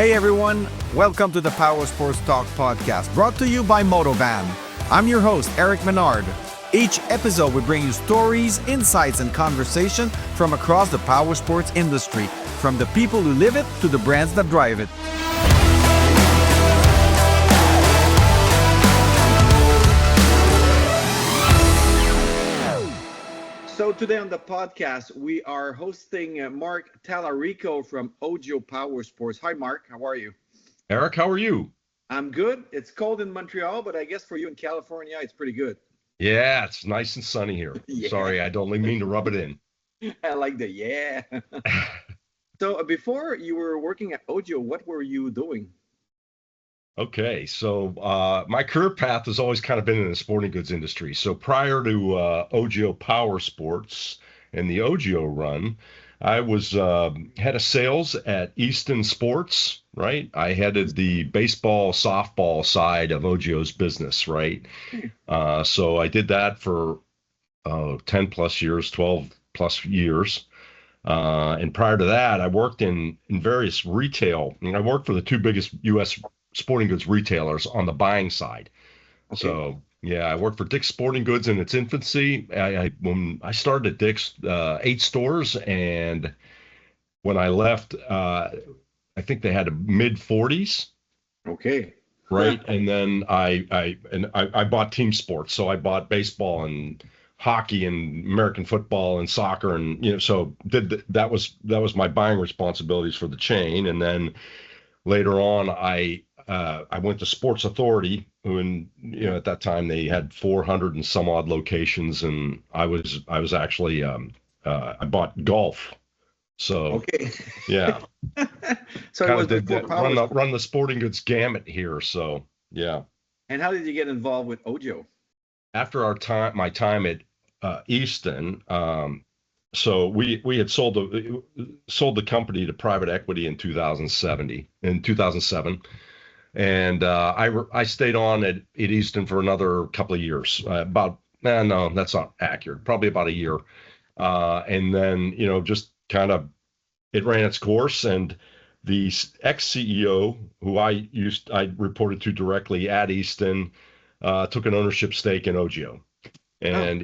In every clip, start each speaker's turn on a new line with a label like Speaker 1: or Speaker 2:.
Speaker 1: Hey everyone, welcome to the Powersports Talk podcast, brought to you by Motovan. I'm your host, Éric Ménard. Each episode we bring you stories, insights, and conversation from across the powersports industry, from the people who live it to the brands that drive it. So today on the podcast, we are hosting Mark Talarico from OGIO Powersports. Hi, Mark. How are you?
Speaker 2: Éric, how are you?
Speaker 1: I'm good. It's cold in Montreal, but I guess for you in California, it's pretty good.
Speaker 2: Yeah, it's nice and sunny here.
Speaker 1: Yeah.
Speaker 2: Sorry, I don't mean to rub it in.
Speaker 1: I like the yeah. So before you were working at OGIO, what were you doing?
Speaker 2: Okay, so my career path has always kind of been in the sporting goods industry. So prior to OGIO Powersports and the OGIO run, I was head of sales at Easton Sports, right? I headed the baseball, softball side of OGIO's business, right? So I did that for 10 plus years, 12 plus years. And prior to that, I worked in various retail. I worked for the two biggest U.S. sporting goods retailers on the buying side. Okay. So yeah, I worked for Dick's Sporting Goods in its infancy. When I started at Dick's, 8 stores, and when I left, I think they had a mid 40s.
Speaker 1: Okay.
Speaker 2: Right, and then I bought team sports, so I bought baseball and hockey and American football and soccer, and so that was my buying responsibilities for the chain. And then later on, I went to Sports Authority, who at that time they had 400 and some odd locations, and I was actually I bought golf. So
Speaker 1: okay.
Speaker 2: Yeah.
Speaker 1: So it was
Speaker 2: run the sporting goods gamut here. So yeah.
Speaker 1: And how did you get involved with OGIO?
Speaker 2: After my time at Easton, so we had sold the company to private equity in 2007, and I stayed on at Easton for another couple of years. No, that's not accurate. Probably about a year, and then just kind of it ran its course, and the ex-CEO who I reported to directly at Easton took an ownership stake in OGIO, and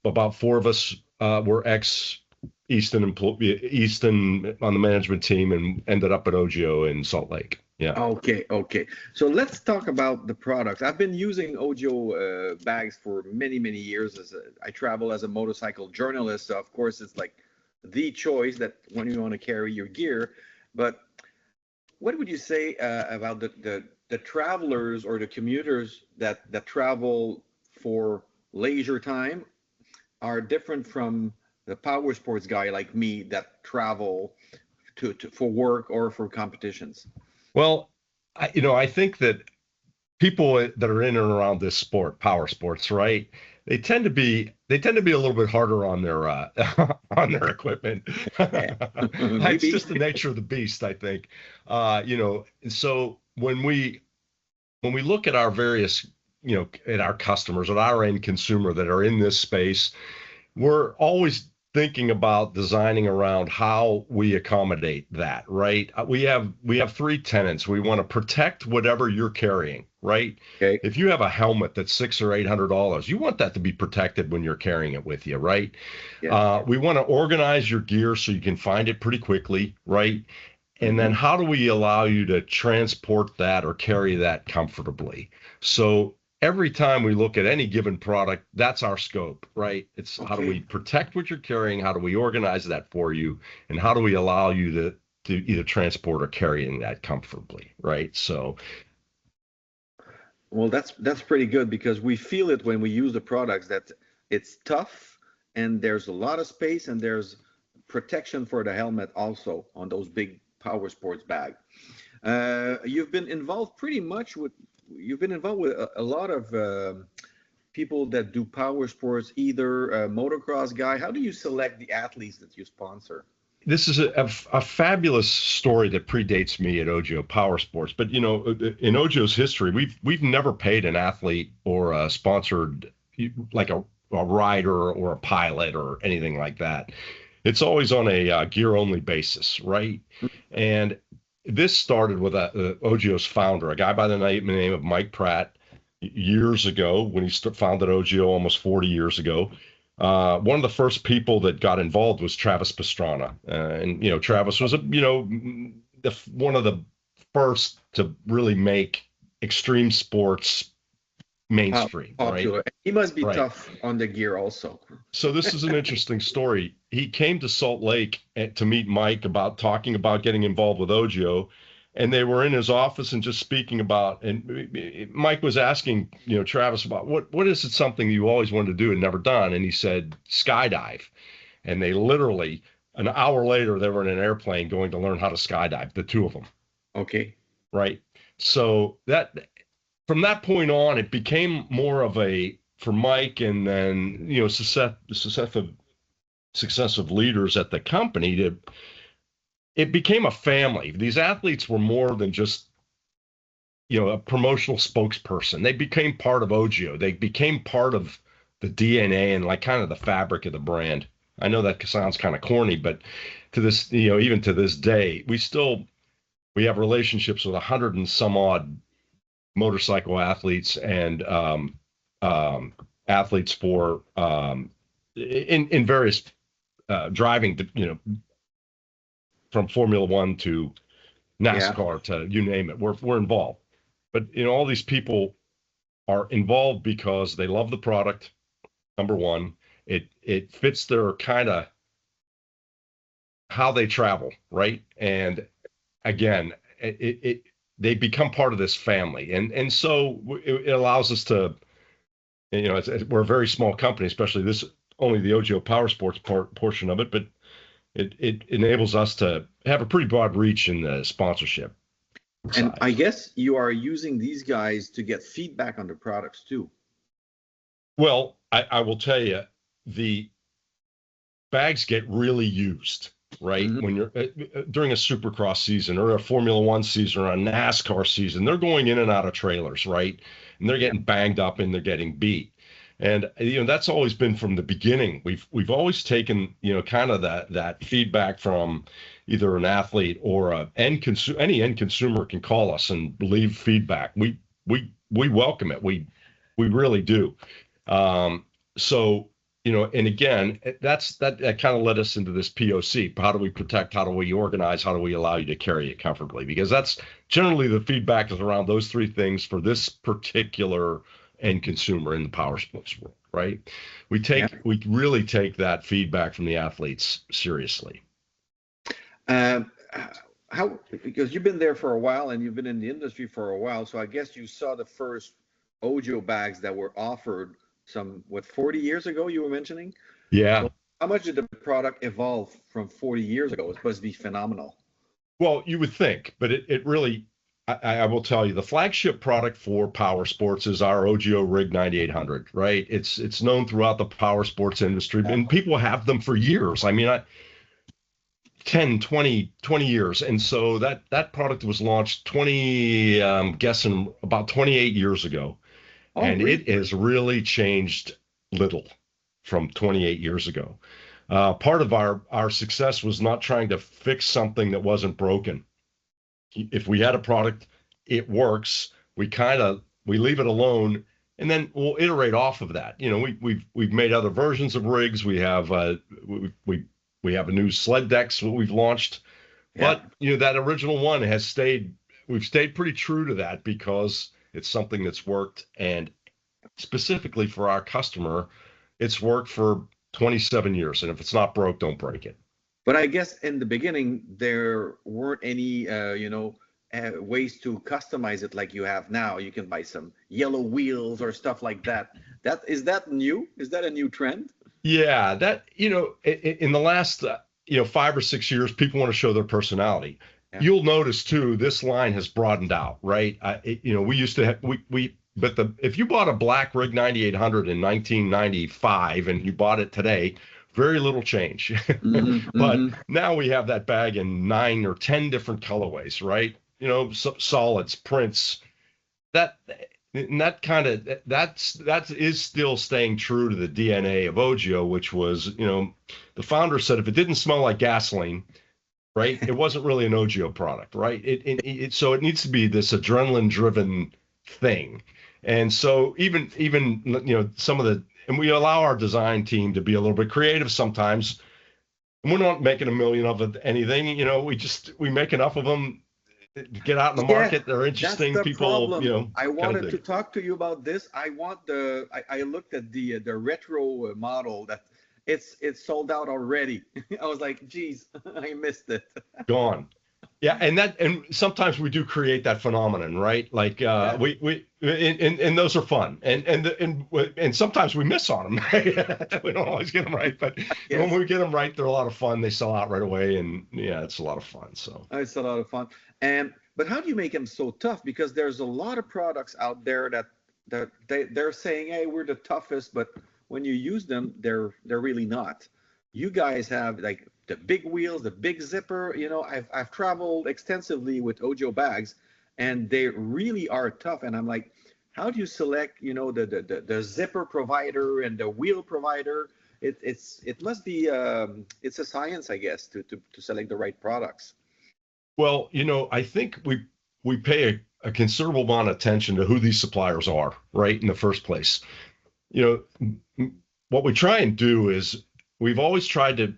Speaker 2: about 4 of us were ex-Easton on the management team, and ended up at OGIO in Salt Lake. Yeah.
Speaker 1: Okay. So let's talk about the products. I've been using OGIO bags for many years. I travel as a motorcycle journalist, so of course it's like the choice that when you want to carry your gear. But what would you say about the travelers or the commuters that travel for leisure time are different from the power sports guy like me that travel for work or for competitions?
Speaker 2: Well, I think that people that are in and around this sport, power sports, right? They tend to be a little bit harder on their on their equipment. It's just the nature of the beast, I think. So when we look at our various, at our customers, at our end consumer that are in this space, we're always thinking about designing around how we accommodate that, right? We have 3 tenets. We want to protect whatever you're carrying, right?
Speaker 1: Okay.
Speaker 2: If you have a helmet that's $600 or $800, you want that to be protected when you're carrying it with you, right?
Speaker 1: Yeah.
Speaker 2: We want to organize your gear so you can find it pretty quickly, right? And then how do we allow you to transport that or carry that comfortably? So every time we look at any given product, that's our scope, right? It's How do we protect what you're carrying? How do we organize that for you? And how do we allow you to either transport or carrying that comfortably, right? So,
Speaker 1: well, that's pretty good, because we feel it when we use the products that it's tough and there's a lot of space and there's protection for the helmet also on those big power sports bag. You've been involved with a lot of people that do power sports, either a motocross guy. How do you select the athletes that you sponsor?
Speaker 2: This is a fabulous story that predates me at OGIO Powersports. But in OGIO's history, we've never paid an athlete or sponsored like a rider or a pilot or anything like that. It's always on a gear only basis, right? And this started with OGIO's founder, a guy by the name of Mike Pratt, years ago when he founded OGIO almost 40 years ago. One of the first people that got involved was Travis Pastrana, and Travis was one of the first to really make extreme sports mainstream,
Speaker 1: popular.
Speaker 2: right?
Speaker 1: He must be
Speaker 2: Right.
Speaker 1: tough on the gear also.
Speaker 2: So this is an interesting story. He came to Salt Lake to meet Mike talking about getting involved with OGIO, and they were in his office and just speaking about. And Mike was asking, Travis about what is it something you always wanted to do and never done, and he said skydive. And they literally an hour later they were in an airplane going to learn how to skydive, the two of them.
Speaker 1: Okay.
Speaker 2: Right. So that from that point on, it became more of for Mike and then successive leaders at the company. It became a family. These athletes were more than just a promotional spokesperson. They became part of OGIO. They became part of the DNA and like kind of the fabric of the brand. I know that sounds kind of corny, but to this, even to this day, we have relationships with 100 and some odd motorcycle athletes and athletes for in various driving, from Formula One to NASCAR to you name it. We're involved, but all these people are involved because they love the product. Number one, it fits their kind of how they travel, right? And again, they become part of this family, and so it allows us to, we're a very small company, especially only the OGIO Powersports portion of it, but it enables us to have a pretty broad reach in the sponsorship
Speaker 1: And
Speaker 2: side.
Speaker 1: I guess you are using these guys to get feedback on the products too.
Speaker 2: Well, I will tell you, the bags get really used, right?
Speaker 1: Mhm.
Speaker 2: When you're during a Supercross season or a Formula One season or a NASCAR season, they're going in and out of trailers, right? And they're getting banged up and they're getting beat. And that's always been from the beginning. We've always taken kind of that feedback from either an athlete or any end consumer can call us and leave feedback. We welcome it. We really do. So and again, that kind of led us into this POC. How do we protect? How do we organize? How do we allow you to carry it comfortably? Because that's generally the feedback is around those three things for this particular end consumer in the power sports world, right? We really take that feedback from the athletes seriously.
Speaker 1: Because you've been there for a while and you've been in the industry for a while, so I guess you saw the first OGIO bags that were offered 40 years ago you were mentioning?
Speaker 2: Yeah.
Speaker 1: So how much did the product evolve from 40 years ago? It's supposed to be phenomenal.
Speaker 2: Well, you would think, but it really, I will tell you, the flagship product for power sports is our OGIO Rig 9800, right? It's known throughout the power sports industry, and people have them for years. I mean, 10, 20 years. And so that product was launched I'm guessing about 28 years ago. And
Speaker 1: really?
Speaker 2: It has really changed little from 28 years ago. Part of our success was not trying to fix something that wasn't broken. If we had a product, it works. We leave it alone, and then we'll iterate off of that. We've made other versions of rigs. We have we have a new sled decks we've launched, but that original one has stayed. We've stayed pretty true to that because it's something that's worked, and specifically for our customer, it's worked for 27 years. And if it's not broke, don't break it.
Speaker 1: But I guess in the beginning, there weren't any, ways to customize it like you have now. You can buy some yellow wheels or stuff like that. Is that new? Is that a new trend?
Speaker 2: Yeah, that, in the last, 5 or 6 years, people want to show their personality. Yeah. You'll notice too, this line has broadened out, right? We used to have, if you bought a black Rig 9800 in 1995 and you bought it today, very little change. But now we have that bag in 9 or 10 different colorways, right? Solids, prints, that is still staying true to the DNA of OGIO, which was, the founder said if it didn't smell like gasoline, right? It wasn't really an OGIO product, right? So it needs to be this adrenaline-driven thing. And so even some of the and we allow our design team to be a little bit creative sometimes. We're not making a million of anything, we make enough of them to get out in the
Speaker 1: Yeah,
Speaker 2: market. They're
Speaker 1: that's
Speaker 2: interesting.
Speaker 1: the
Speaker 2: People,
Speaker 1: problem. I
Speaker 2: kind of
Speaker 1: wanted to
Speaker 2: dig it.
Speaker 1: talk to you about this. I want I looked at the retro model that it's sold out already. I was like, geez, I missed it.
Speaker 2: Gone. Yeah, and sometimes we do create that phenomenon, right? Like
Speaker 1: Yeah.
Speaker 2: and those are fun, and sometimes we miss on them. We don't always get them right, but when
Speaker 1: Yes.
Speaker 2: we get them right, they're a lot of fun. They sell out right away, and yeah, it's a lot of fun. So
Speaker 1: It's a lot of fun. And but how do you make them so tough? Because there's a lot of products out there that they're saying, hey, we're the toughest, but when you use them, they're really not. You guys have like the big wheels, the big zipper. I've traveled extensively with Ojo bags, and they really are tough. And I'm like, how do you select, the zipper provider and the wheel provider? It must be it's a science, I guess, to select the right products.
Speaker 2: well, I think we pay a considerable amount of attention to who these suppliers are, right, in the first place. What we try and do is we've always tried to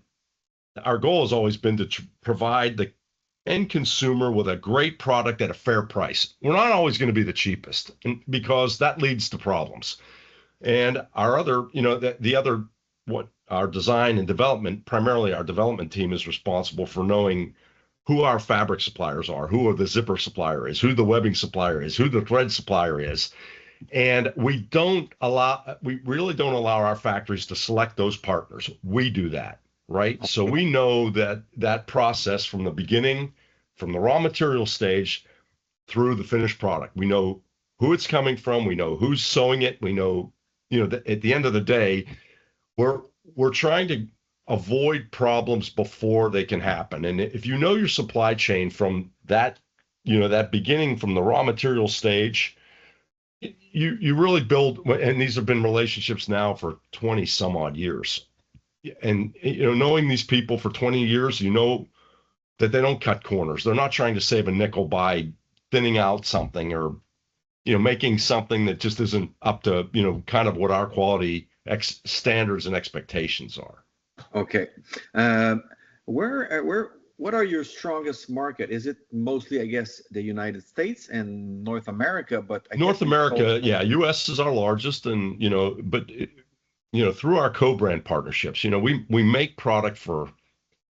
Speaker 2: our goal has always been to provide the end consumer with a great product at a fair price. We're not always going to be the cheapest because that leads to problems. And our other, the other, what our design and development, primarily our development team is responsible for knowing who our fabric suppliers are, who the zipper supplier is, who the webbing supplier is, who the thread supplier is. And we really don't allow our factories to select those partners. We do that, right? So we know that process from the beginning, from the raw material stage through the finished product. We know who it's coming from. We know who's sewing it. We know, that at the end of the day, we're trying to avoid problems before they can happen. And if you know your supply chain from that, that beginning from the raw material stage, you really build, and these have been relationships now for 20 some odd years. And knowing these people for 20 years, that they don't cut corners. They're not trying to save a nickel by thinning out something or making something that just isn't up to kind of what our quality standards and expectations are.
Speaker 1: Okay. What are your strongest market? Is it mostly, I guess, the United States and North America? But I
Speaker 2: North
Speaker 1: guess
Speaker 2: America, yeah, U.S. is our largest, and but through our co-brand partnerships, we make product for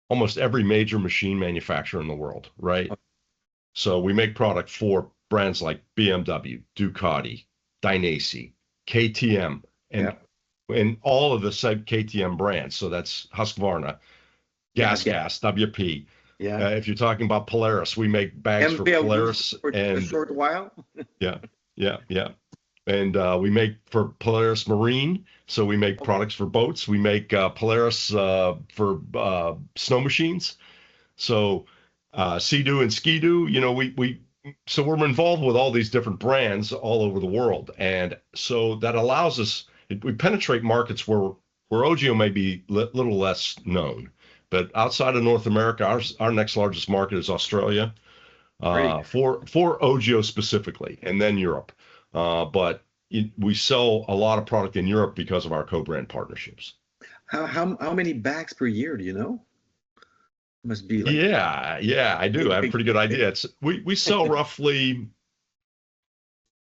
Speaker 2: almost every major machine manufacturer in the world, right? So we make product for brands like BMW, Ducati, Dainese, KTM, and all of the said KTM brands. So that's Husqvarna, Gas, WP.
Speaker 1: Yeah.
Speaker 2: If you're talking about Polaris, we make bags for Polaris
Speaker 1: for a short while.
Speaker 2: yeah, yeah. And we make for Polaris Marine. So we make products for boats. We make Polaris for snow machines. So Sea-Doo and Ski-Doo, so we're involved with all these different brands all over the world. And so that allows us, we penetrate markets where OGIO may be little less known. But outside of North America, our next largest market is Australia, for OGIO specifically, and then Europe. But we sell a lot of product in Europe because of our co-brand partnerships.
Speaker 1: How many bags per year do you know? Must be like,
Speaker 2: yeah, I do. I have a pretty good idea. We sell roughly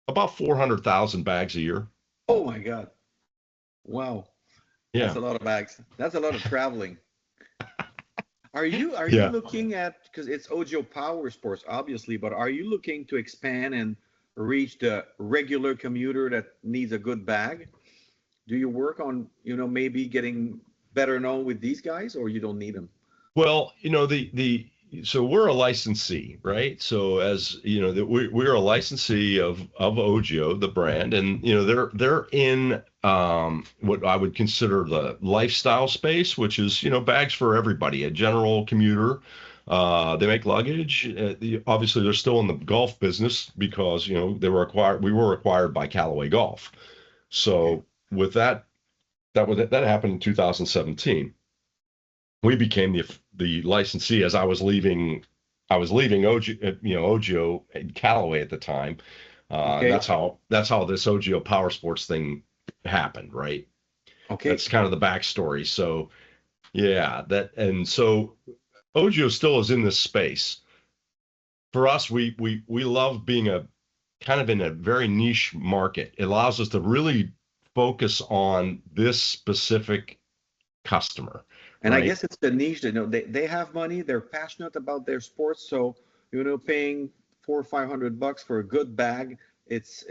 Speaker 2: about 400,000 bags a year.
Speaker 1: Oh my God. Wow.
Speaker 2: Yeah.
Speaker 1: That's a lot of bags. That's a lot of traveling. Are you looking at, because it's OGIO Powersports, obviously, but are you looking to expand and reach the regular commuter that needs a good bag? Do you work on, maybe getting better known with these guys, or you don't need them?
Speaker 2: Well, so we're a licensee, right? So as we're a licensee of OGIO, the brand, and they're in what I would consider the lifestyle space, which is bags for everybody, a general commuter. They make luggage. Obviously, they're still in the golf business because we were acquired by Callaway Golf. So with that happened in 2017. we became the licensee as I was leaving. I was leaving OGIO in Callaway at the time.
Speaker 1: Okay.
Speaker 2: That's how this OGIO Powersports thing happened, right?
Speaker 1: Okay.
Speaker 2: That's kind of the backstory. So yeah, so OGIO still is in this space. For us, we love being a kind of in a very niche market. It allows us to really focus on this specific customer,
Speaker 1: And I
Speaker 2: right?
Speaker 1: guess it's the niche. They have money. They're passionate about their sports. So paying 400 or 500 bucks for a good bag, it's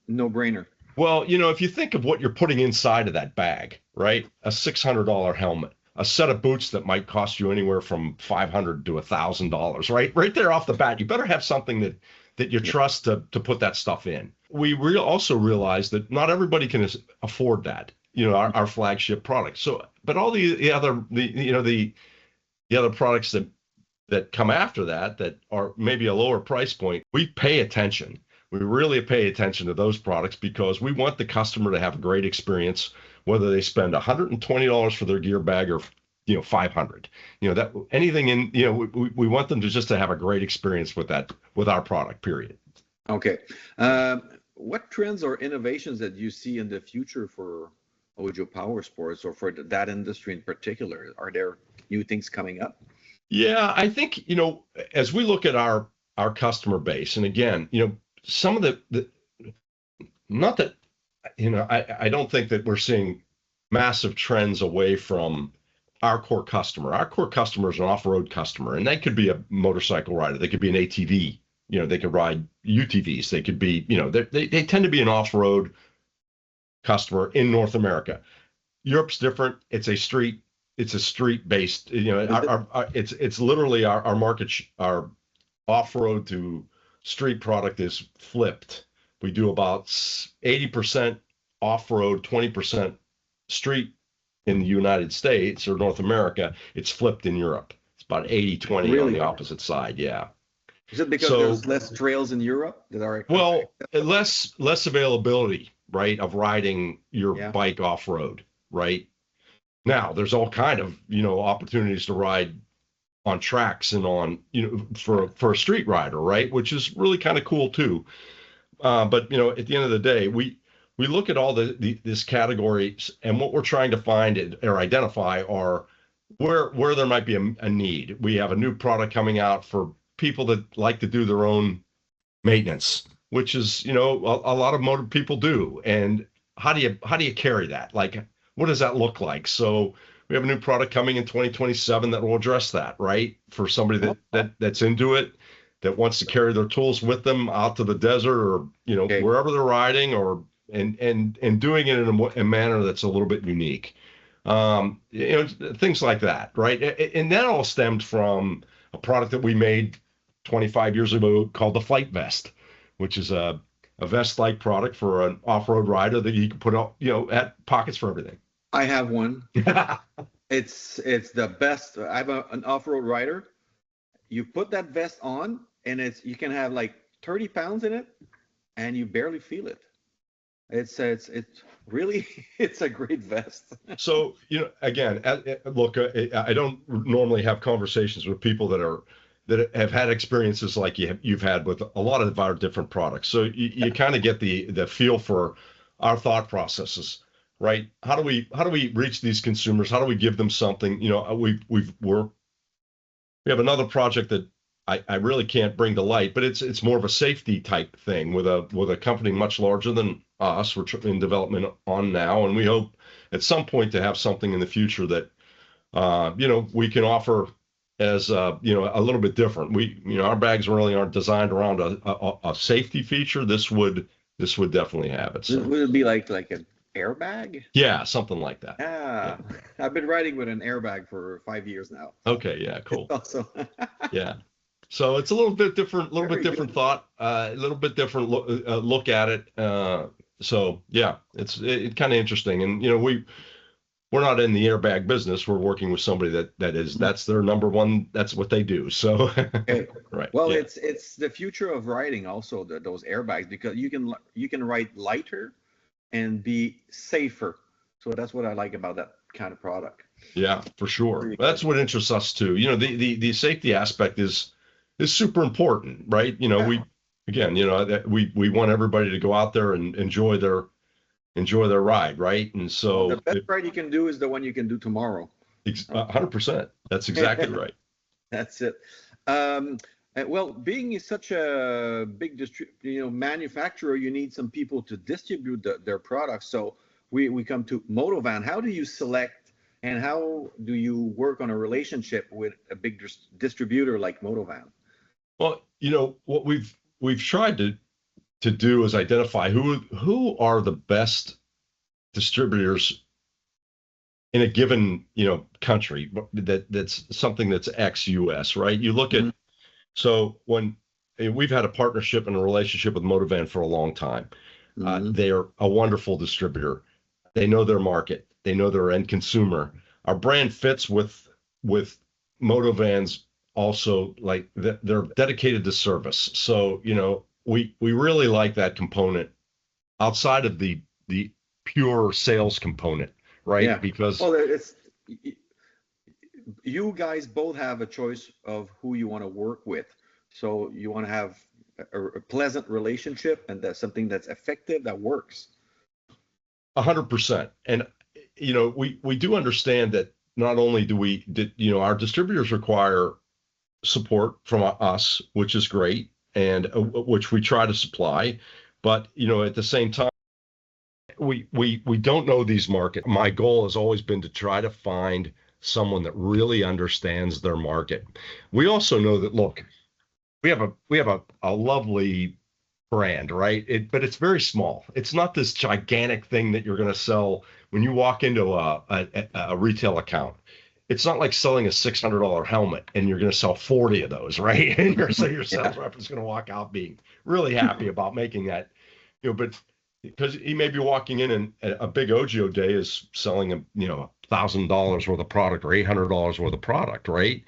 Speaker 1: no brainer.
Speaker 2: Well, if you think of what you're putting inside of that bag, right? A $600 helmet, a set of boots that might cost you anywhere from $500 to $1,000, right? Right there off the bat, you better have something that you trust to put that stuff in. We also realize that not everybody can afford that, our flagship product. So, but all the other products that come after that are maybe a lower price point, we pay attention. We really pay attention to those products because we want the customer to have a great experience, whether they spend $120 for their gear bag or 500. That anything in we want them to have a great experience with our product. Period.
Speaker 1: Okay. What trends or innovations that you see in the future for OGIO Powersports or for that industry in particular? Are there new things coming up?
Speaker 2: Yeah, I think, as we look at our customer base, and again, some of the not that, I don't think that we're seeing massive trends away from our core customer. Our core customer is an off-road customer, and they could be a motorcycle rider. They could be an ATV. They could ride UTVs. They could be, they tend to be an off-road customer in North America. Europe's different. It's a street based, it's literally our market, our off-road to street product is flipped. We do about 80% off-road, 20% street in the United States or North America. It's flipped in Europe. It's about 80-20 on the opposite side. Yeah.
Speaker 1: Is it because there's less trails in Europe that are
Speaker 2: less availability, right, of riding your bike off-road, right? Now, there's all kind of, opportunities to ride on tracks and on, for a street rider, right? Which is really kind of cool too. But, at the end of the day, we look at all this categories, and what we're trying to find or identify are where there might be a need. We have a new product coming out for people that like to do their own maintenance, which is, a lot of motor people do. And how do you carry that? Like, what does that look like? So we have a new product coming in 2027 that will address that, right? For somebody that's into it, that wants to carry their tools with them out to the desert or, wherever they're riding, or and doing it in a manner that's a little bit unique. Things like that, right? And that all stemmed from a product that we made 25 years ago called the Flight Vest, which is a vest-like product for an off-road rider that you can put out, at pockets for everything.
Speaker 1: I have one. It's the best. I'm an off-road rider. You put that vest on, and you can have like 30 pounds in it, and you barely feel it. It's really it's a great vest.
Speaker 2: So again, look, I don't normally have conversations with people that have had experiences like you've had with a lot of our different products. So you kind of get the feel for our thought processes. Right? How do we reach these consumers? How do we give them something? We have another project that I really can't bring to light, but it's more of a safety type thing with a company much larger than us. We're in development on now, and we hope at some point to have something in the future that we can offer as a little bit different. Our bags really aren't designed around a safety feature. This would definitely have it. So.
Speaker 1: Would it be like an airbag?
Speaker 2: Yeah, something like that.
Speaker 1: Yeah. I've been riding with an airbag for 5 years now.
Speaker 2: Okay, yeah, cool.
Speaker 1: Also.
Speaker 2: Yeah. So it's a little bit different,
Speaker 1: Good.
Speaker 2: thought, a little bit different look at it. So yeah, it's kind of interesting. And we're not in the airbag business. We're working with somebody that's their number one. That's what they do. So right.
Speaker 1: Well, yeah. It's the future of riding also, those airbags, because you can ride lighter and be safer. So that's what I like about that. kind of product.
Speaker 2: Yeah, for sure. That's what interests us too. The safety aspect is super important, right? We again, that we want everybody to go out there and enjoy their ride, right? And so
Speaker 1: the best ride you can do is the one you can do tomorrow.
Speaker 2: 100%. That's exactly right.
Speaker 1: That's it. Well, being such a big manufacturer, you need some people to distribute their products. So we come to Motovan. How do you select and how do you work on a relationship with a big distributor like Motovan?
Speaker 2: Well, what we've tried to do is identify who are the best distributors in a given country that's something that's ex-US, right? You look at so when we've had a partnership and a relationship with Motovan for a long time. They are a wonderful distributor. They know their market. They know their end consumer. Our brand fits with Motovan's also, like they're dedicated to service. So we really like that component outside of the pure sales component, right?
Speaker 1: Yeah.
Speaker 2: Because
Speaker 1: it's you guys both have a choice of who you want to work with. So you want to have a pleasant relationship and that's something that's effective, that works.
Speaker 2: 100%. And we do understand that not only our distributors require support from us, which is great, and which we try to supply, but at the same time, we don't know these markets. My goal has always been to try to find someone that really understands their market. We also know that, look, we have a lovely brand, right? But it's very small. It's not this gigantic thing that you're going to sell when you walk into a retail account. It's not like selling a $600 helmet and you're going to sell 40 of those, right? And your sales rep is going to walk out being really happy about making that, but because he may be walking in and a big OGIO day is selling $1,000 worth of product or $800 worth of product, right?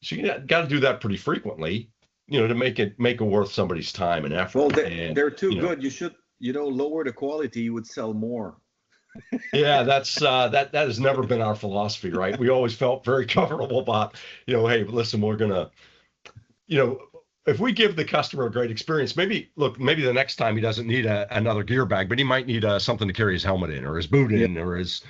Speaker 2: So you got to do that pretty frequently, to make it worth somebody's time and effort.
Speaker 1: Well, they're too good. You should, lower the quality. You would sell more.
Speaker 2: Yeah, that's that has never been our philosophy, right? We always felt very comfortable about, hey, listen, we're gonna, if we give the customer a great experience, maybe the next time he doesn't need another gear bag, but he might need something to carry his helmet in or his boot in or his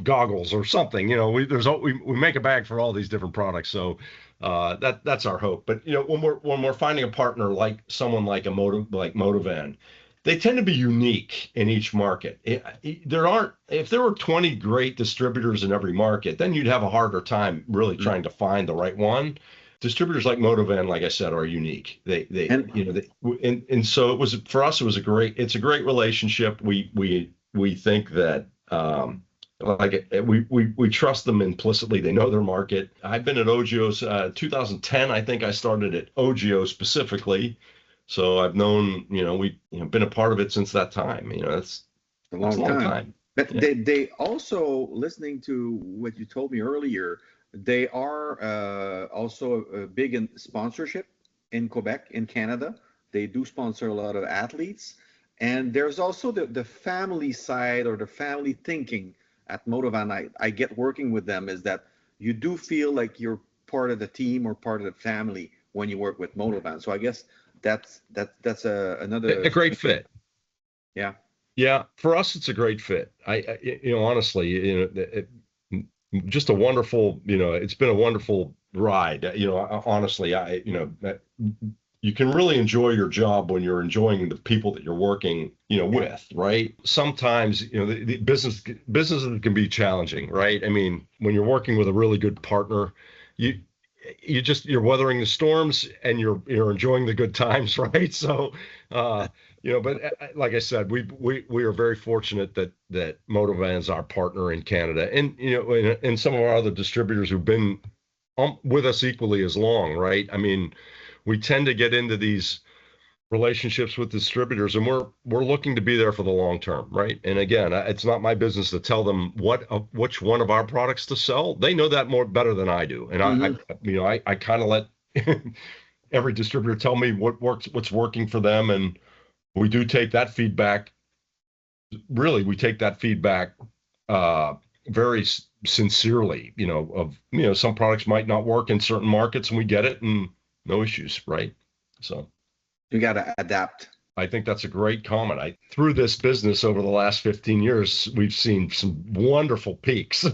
Speaker 2: goggles or something. We make a bag for all these different products, so that's our hope. But when we're finding a partner like someone like Motovan, they tend to be unique in each market. If there were 20 great distributors in every market, then you'd have a harder time really trying to find the right one. Distributors like Motovan, like I said, are unique. And so it was, for us, it's a great relationship. We think that we trust them implicitly. They know their market. I've been at OGIO 2010. I think I started at OGIO specifically. So I've known, we've been a part of it since that time. That's
Speaker 1: a long time. But they also, listening to what you told me earlier, they are also big in sponsorship in Quebec, in Canada. They do sponsor a lot of athletes. And there's also the family side or the family thinking at Motovan. I get working with them is that you do feel like you're part of the team or part of the family when you work with Motovan. So I guess that's another
Speaker 2: a great fit.
Speaker 1: Yeah.
Speaker 2: For us, it's a great fit. Honestly, just a wonderful, it's been a wonderful ride. Honestly, you can really enjoy your job when you're enjoying the people that you're working, with, right? Sometimes, the businesses can be challenging, right? I mean, when you're working with a really good partner, you're weathering the storms and you're enjoying the good times, right? So, but like I said, we are very fortunate that Motovan's our partner in Canada, and and some of our other distributors who've been with us equally as long, right? I mean, we tend to get into these relationships with distributors, and we're looking to be there for the long term, right? And again, it's not my business to tell them which one of our products to sell. They know that better than I do, and I kind of let every distributor tell me what's working for them, and we do take that feedback. Really, we take that feedback very sincerely, some products might not work in certain markets, and we get it, and no issues, right? So
Speaker 1: you got to adapt.
Speaker 2: I think that's a great comment. Through this business over the last 15 years, we've seen some wonderful peaks.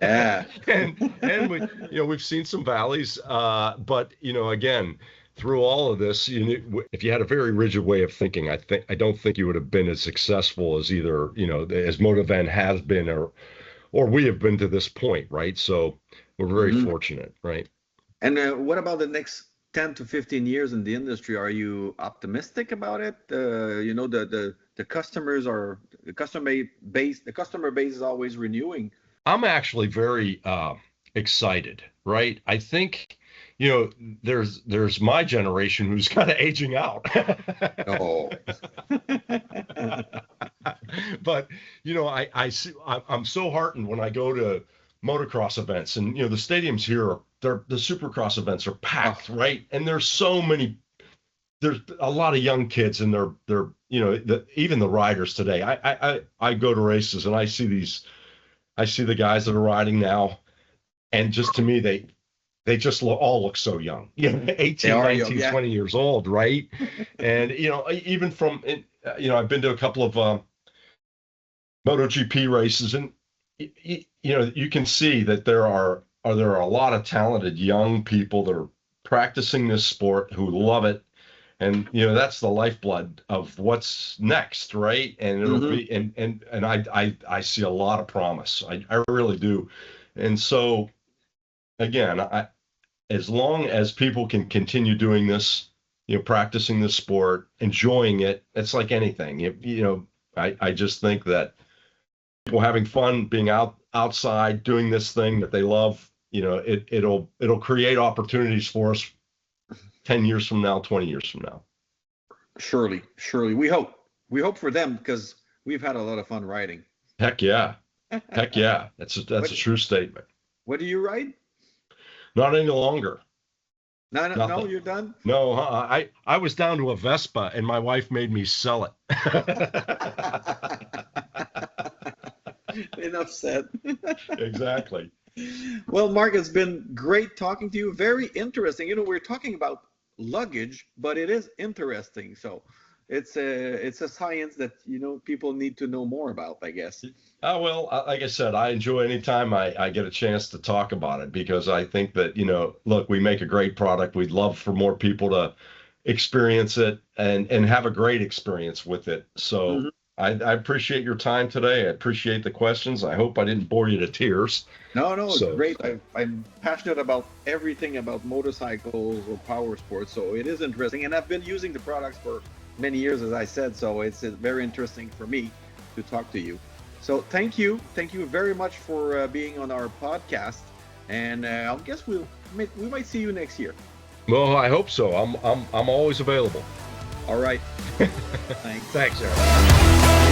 Speaker 1: Yeah.
Speaker 2: and we've seen some valleys. But again, through all of this, if you had a very rigid way of thinking, I don't think you would have been as successful as either, as Motovan has been or we have been to this point, right? So we're very fortunate, right?
Speaker 1: And what about the next 10 to 15 years in the industry? Are you optimistic about it? The customers are the customer base is always renewing.
Speaker 2: I'm actually very excited, right? I think there's my generation who's kind of aging out.
Speaker 1: Oh.
Speaker 2: But I see, I'm so heartened when I go to motocross events, and the stadiums here the supercross events are packed, right? And there's a lot of young kids, and they're even the riders today. I go to races, and I see the guys that are riding now, and just to me they just all look so young, 18, 19, young, 20 years old, right? And even from I've been to a couple of MotoGP races, and you can see that there are a lot of talented young people that are practicing this sport who love it, and that's the lifeblood of what's next, right? And it'll be and I see a lot of promise. I really do. And so again, as long as people can continue doing this, practicing this sport, enjoying it, it's like anything. I just think that people having fun, being outside, doing this thing that they love, it'll create opportunities for us 10 years from now, 20 years from now.
Speaker 1: Surely. We hope for them, because we've had a lot of fun riding.
Speaker 2: Heck yeah. That's a true statement.
Speaker 1: What do you ride?
Speaker 2: Not any longer.
Speaker 1: No, you're done?
Speaker 2: No, I was down to a Vespa, and my wife made me sell it.
Speaker 1: Enough said.
Speaker 2: Exactly.
Speaker 1: Well, Mark, it's been great talking to you. Very interesting. We're talking about luggage, but it is interesting. So it's a science that people need to know more about, I guess.
Speaker 2: Oh, well, like I said, I enjoy any time I get a chance to talk about it, because I think that look, we make a great product. We'd love for more people to experience it and have a great experience with it. So I appreciate your time today. I appreciate the questions. I hope I didn't bore you to tears.
Speaker 1: No, it's great. I'm passionate about everything about motorcycles or power sports, so it is interesting. And I've been using the products for many years, as I said, so it's very interesting for me to talk to you. So thank you very much for being on our podcast, and I guess we might see you next year.
Speaker 2: Well, I hope so. I'm always available.
Speaker 1: All right. Thanks.
Speaker 2: Thanks, Éric.